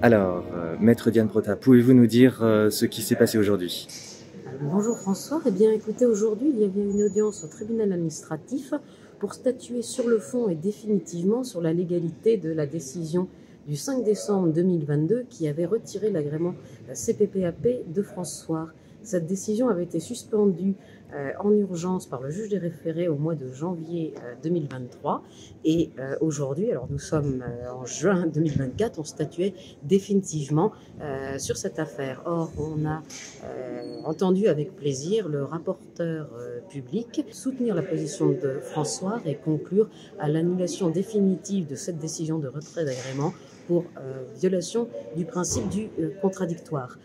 Alors, Maître Diane Prota, pouvez-vous nous dire ce qui s'est passé aujourd'hui? Bonjour François, eh bien écoutez, aujourd'hui il y avait une audience au tribunal administratif pour statuer sur le fond et définitivement sur la légalité de la décision du 5 décembre 2022 qui avait retiré l'agrément CPPAP de François. Cette décision avait été suspendue en urgence par le juge des référés au mois de janvier 2023 et aujourd'hui, alors nous sommes en juin 2024, on statuait définitivement sur cette affaire. Or, on a entendu avec plaisir le rapporteur public soutenir la position de François et conclure à l'annulation définitive de cette décision de retrait d'agrément pour violation du principe du contradictoire.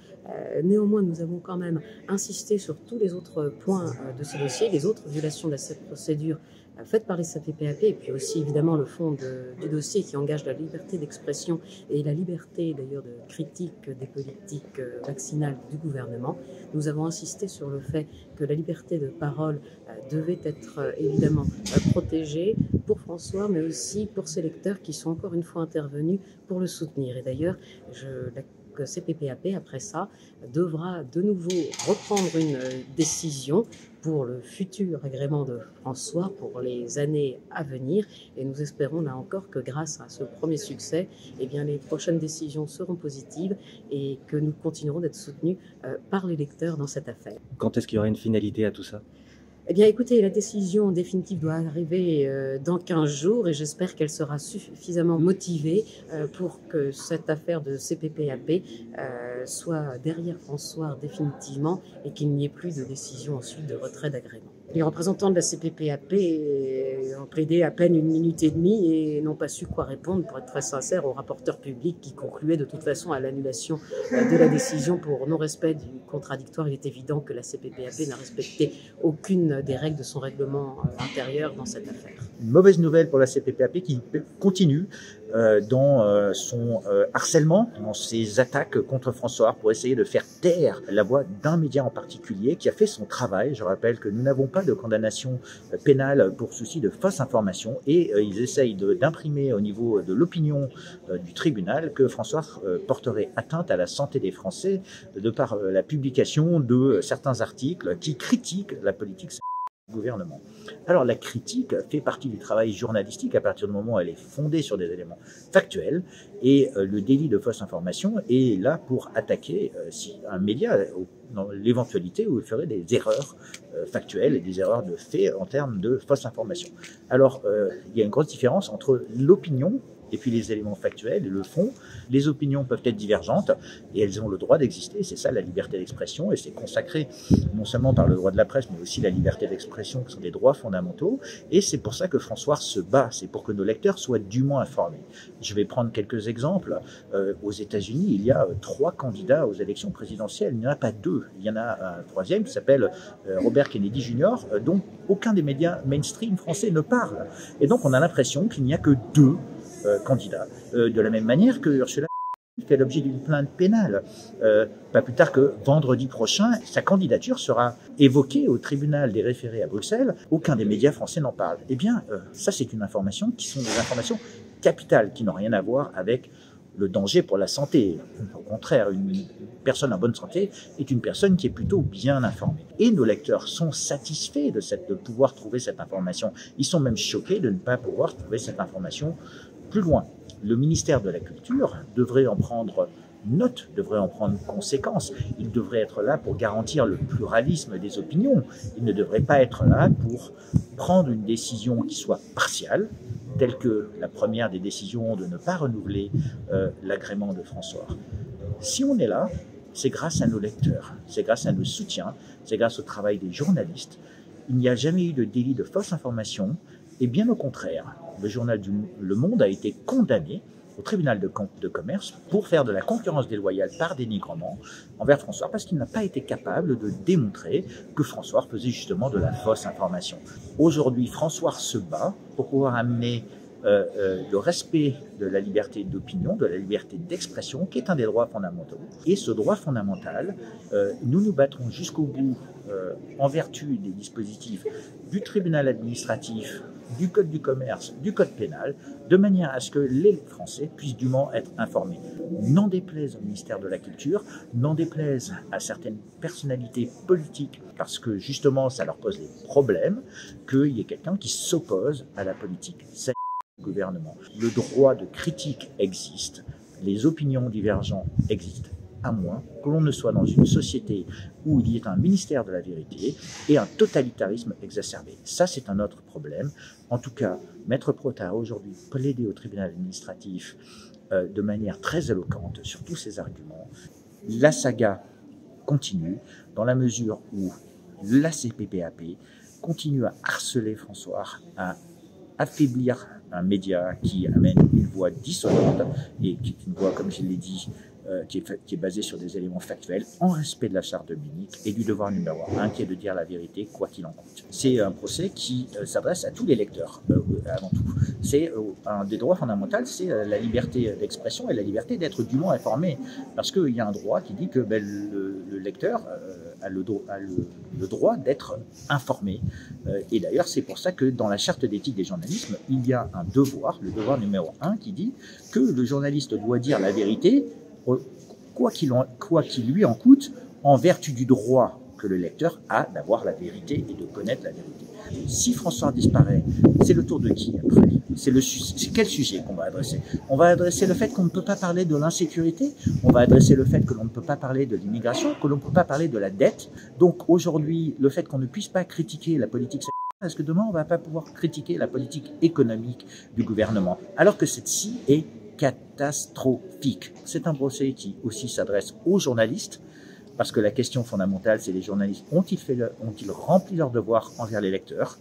Néanmoins, nous avons quand même insisté sur tous les autres points de ce dossier, les autres violations de cette procédure faites par les CPPAP et puis aussi évidemment le fond du dossier qui engage la liberté d'expression et la liberté d'ailleurs de critique des politiques vaccinales du gouvernement. Nous avons insisté sur le fait que la liberté de parole devait être évidemment protégée pour François mais aussi pour ses lecteurs qui sont encore une fois intervenus pour le soutenir. Et d'ailleurs, que CPPAP, après ça, devra de nouveau reprendre une décision pour le futur agrément de François pour les années à venir. Et nous espérons là encore que grâce à ce premier succès, eh bien, les prochaines décisions seront positives et que nous continuerons d'être soutenus par les lecteurs dans cette affaire. Quand est-ce qu'il y aura une finalité à tout ça? Eh bien, écoutez, la décision définitive doit arriver dans 15 jours et j'espère qu'elle sera suffisamment motivée pour que cette affaire de CPPAP soit derrière François définitivement et qu'il n'y ait plus de décision ensuite de retrait d'agrément. Les représentants de la CPPAP ont plaidé à peine 1 minute et demie et n'ont pas su quoi répondre, pour être très sincère, au rapporteur public qui concluait de toute façon à l'annulation de la décision pour non-respect du contradictoire. Il est évident que la CPPAP n'a respecté aucune des règles de son règlement intérieur dans cette affaire. Une mauvaise nouvelle pour la CPPAP qui continue dans son harcèlement, dans ses attaques contre François pour essayer de faire taire la voix d'un média en particulier qui a fait son travail. Je rappelle que nous n'avons pas de condamnation pénale pour souci de fausse information et ils essayent d'imprimer au niveau de l'opinion du tribunal que François porterait atteinte à la santé des Français de par la publication de certains articles qui critiquent la politique gouvernement. Alors la critique fait partie du travail journalistique à partir du moment où elle est fondée sur des éléments factuels et le délit de fausse information est là pour attaquer si un média dans l'éventualité où il ferait des erreurs factuelles et des erreurs de fait en termes de fausse information. Alors il y a une grosse différence entre l'opinion et puis les éléments factuels et le fond. Les opinions peuvent être divergentes et elles ont le droit d'exister. C'est ça la liberté d'expression et c'est consacré non seulement par le droit de la presse mais aussi la liberté d'expression qui sont des droits fondamentaux. Et c'est pour ça que François se bat, c'est pour que nos lecteurs soient dûment informés. Je vais prendre quelques exemples. Aux États-Unis, il y a 3 candidats aux élections présidentielles. Il n'y en a pas 2. Il y en a un 3e qui s'appelle Robert Kennedy Jr. Dont aucun des médias mainstream français ne parle. Et donc on a l'impression qu'il n'y a que 2 candidats, de la même manière que Ursula fait l'objet d'une plainte pénale. Pas plus tard que vendredi prochain, sa candidature sera évoquée au tribunal des référés à Bruxelles. Aucun des médias français n'en parle. Eh bien, ça c'est une information qui sont des informations capitales, qui n'ont rien à voir avec le danger pour la santé. Au contraire, une personne en bonne santé est une personne qui est plutôt bien informée. Et nos lecteurs sont satisfaits de pouvoir trouver cette information. Ils sont même choqués de ne pas pouvoir trouver cette information plus loin. Le ministère de la Culture devrait en prendre note, devrait en prendre conséquence. Il devrait être là pour garantir le pluralisme des opinions. Il ne devrait pas être là pour prendre une décision qui soit partiale, telle que la première des décisions de ne pas renouveler l'agrément de François. Si on est là, c'est grâce à nos lecteurs, c'est grâce à nos soutiens, c'est grâce au travail des journalistes. Il n'y a jamais eu de délit de fausse information, et bien au contraire, le journal Le Monde a été condamné au tribunal de commerce pour faire de la concurrence déloyale par dénigrement envers François, parce qu'il n'a pas été capable de démontrer que François faisait justement de la fausse information. Aujourd'hui, François se bat pour pouvoir amener le respect de la liberté d'opinion, de la liberté d'expression, qui est un des droits fondamentaux. Et ce droit fondamental, nous nous battrons jusqu'au bout en vertu des dispositifs du tribunal administratif du code du commerce, du code pénal, de manière à ce que les Français puissent dûment être informés. N'en déplaise au ministère de la Culture, n'en déplaise à certaines personnalités politiques, parce que justement ça leur pose des problèmes, qu'il y ait quelqu'un qui s'oppose à la politique du gouvernement. Le droit de critique existe, les opinions divergentes existent, à moins que l'on ne soit dans une société où il y ait un ministère de la vérité et un totalitarisme exacerbé. Ça, c'est un autre problème. En tout cas, Maître Prota a aujourd'hui plaidé au tribunal administratif de manière très éloquente sur tous ces arguments. La saga continue dans la mesure où la CPPAP continue à harceler François, à affaiblir un média qui amène une voix dissonante et qui est une voix, comme je l'ai dit, qui est basée sur des éléments factuels, en respect de la charte de Munich et du devoir numéro 1, qui est de dire la vérité, quoi qu'il en coûte. C'est un procès qui s'adresse à tous les lecteurs, avant tout. C'est un des droits fondamentaux, c'est la liberté d'expression et la liberté d'être dûment informé. Parce qu'il y a un droit qui dit que le lecteur a le droit d'être informé. Et d'ailleurs, c'est pour ça que dans la charte d'éthique des journalismes, il y a un devoir, le devoir numéro 1, qui dit que le journaliste doit dire la vérité, quoi qu'il lui en coûte, en vertu du droit que le lecteur a d'avoir la vérité et de connaître la vérité. Si François disparaît, c'est le tour de qui après? C'est quel sujet qu'on va adresser? On va adresser le fait qu'on ne peut pas parler de l'insécurité, on va adresser le fait que l'on ne peut pas parler de l'immigration, que l'on ne peut pas parler de la dette. Donc aujourd'hui, le fait qu'on ne puisse pas critiquer la politique sanitaire, est-ce que demain on ne va pas pouvoir critiquer la politique économique du gouvernement, alors que cette-ci est catastrophique? C'est un procès qui aussi s'adresse aux journalistes, parce que la question fondamentale, c'est les journalistes ont-ils rempli leur devoir envers les lecteurs?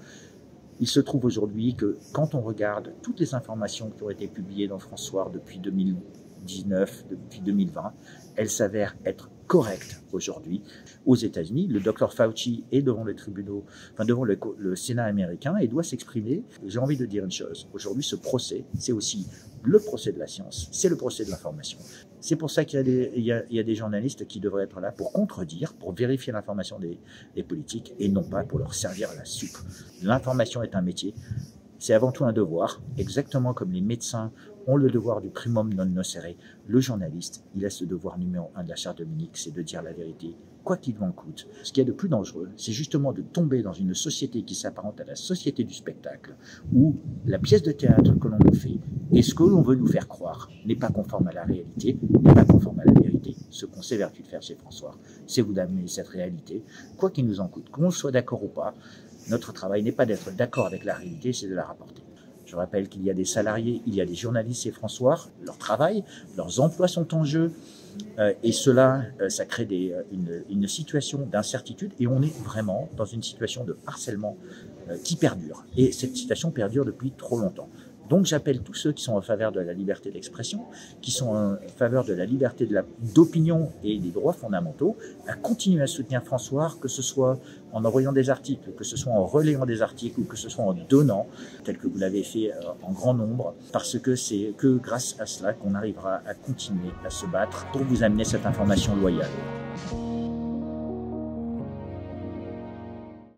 Il se trouve aujourd'hui que quand on regarde toutes les informations qui ont été publiées dans François depuis 2019, depuis 2020, elles s'avèrent être correctes aujourd'hui. Aux États-Unis, le Dr Fauci est devant les tribunaux, devant le Sénat américain et doit s'exprimer. J'ai envie de dire une chose. Aujourd'hui, ce procès, c'est aussi le procès de la science, c'est le procès de l'information. C'est pour ça qu'il y a des journalistes qui devraient être là pour contredire, pour vérifier l'information des politiques et non pas pour leur servir à la soupe. L'information est un métier, c'est avant tout un devoir, exactement comme les médecins ont le devoir du primum non nocere. Le journaliste, il a ce devoir numéro 1 de la charte de Munich, c'est de dire la vérité, quoi qu'il en coûte. Ce qu'il y a de plus dangereux, c'est justement de tomber dans une société qui s'apparente à la société du spectacle, où la pièce de théâtre que l'on nous fait et ce que l'on veut nous faire croire n'est pas conforme à la réalité, n'est pas conforme à la vérité. Ce qu'on s'évertue de faire chez François, c'est vous d'amener cette réalité, quoi qu'il nous en coûte, qu'on soit d'accord ou pas. Notre travail n'est pas d'être d'accord avec la réalité, c'est de la rapporter. Je rappelle qu'il y a des salariés, il y a des journalistes chez François, leur travail, leurs emplois sont en jeu, et cela, ça crée une situation d'incertitude, et on est vraiment dans une situation de harcèlement qui perdure. Et cette situation perdure depuis trop longtemps. Donc j'appelle tous ceux qui sont en faveur de la liberté d'expression, qui sont en faveur de la liberté d'opinion et des droits fondamentaux, à continuer à soutenir François, que ce soit en envoyant des articles, que ce soit en relayant des articles ou que ce soit en donnant, tel que vous l'avez fait en grand nombre, parce que c'est que grâce à cela qu'on arrivera à continuer à se battre pour vous amener cette information loyale.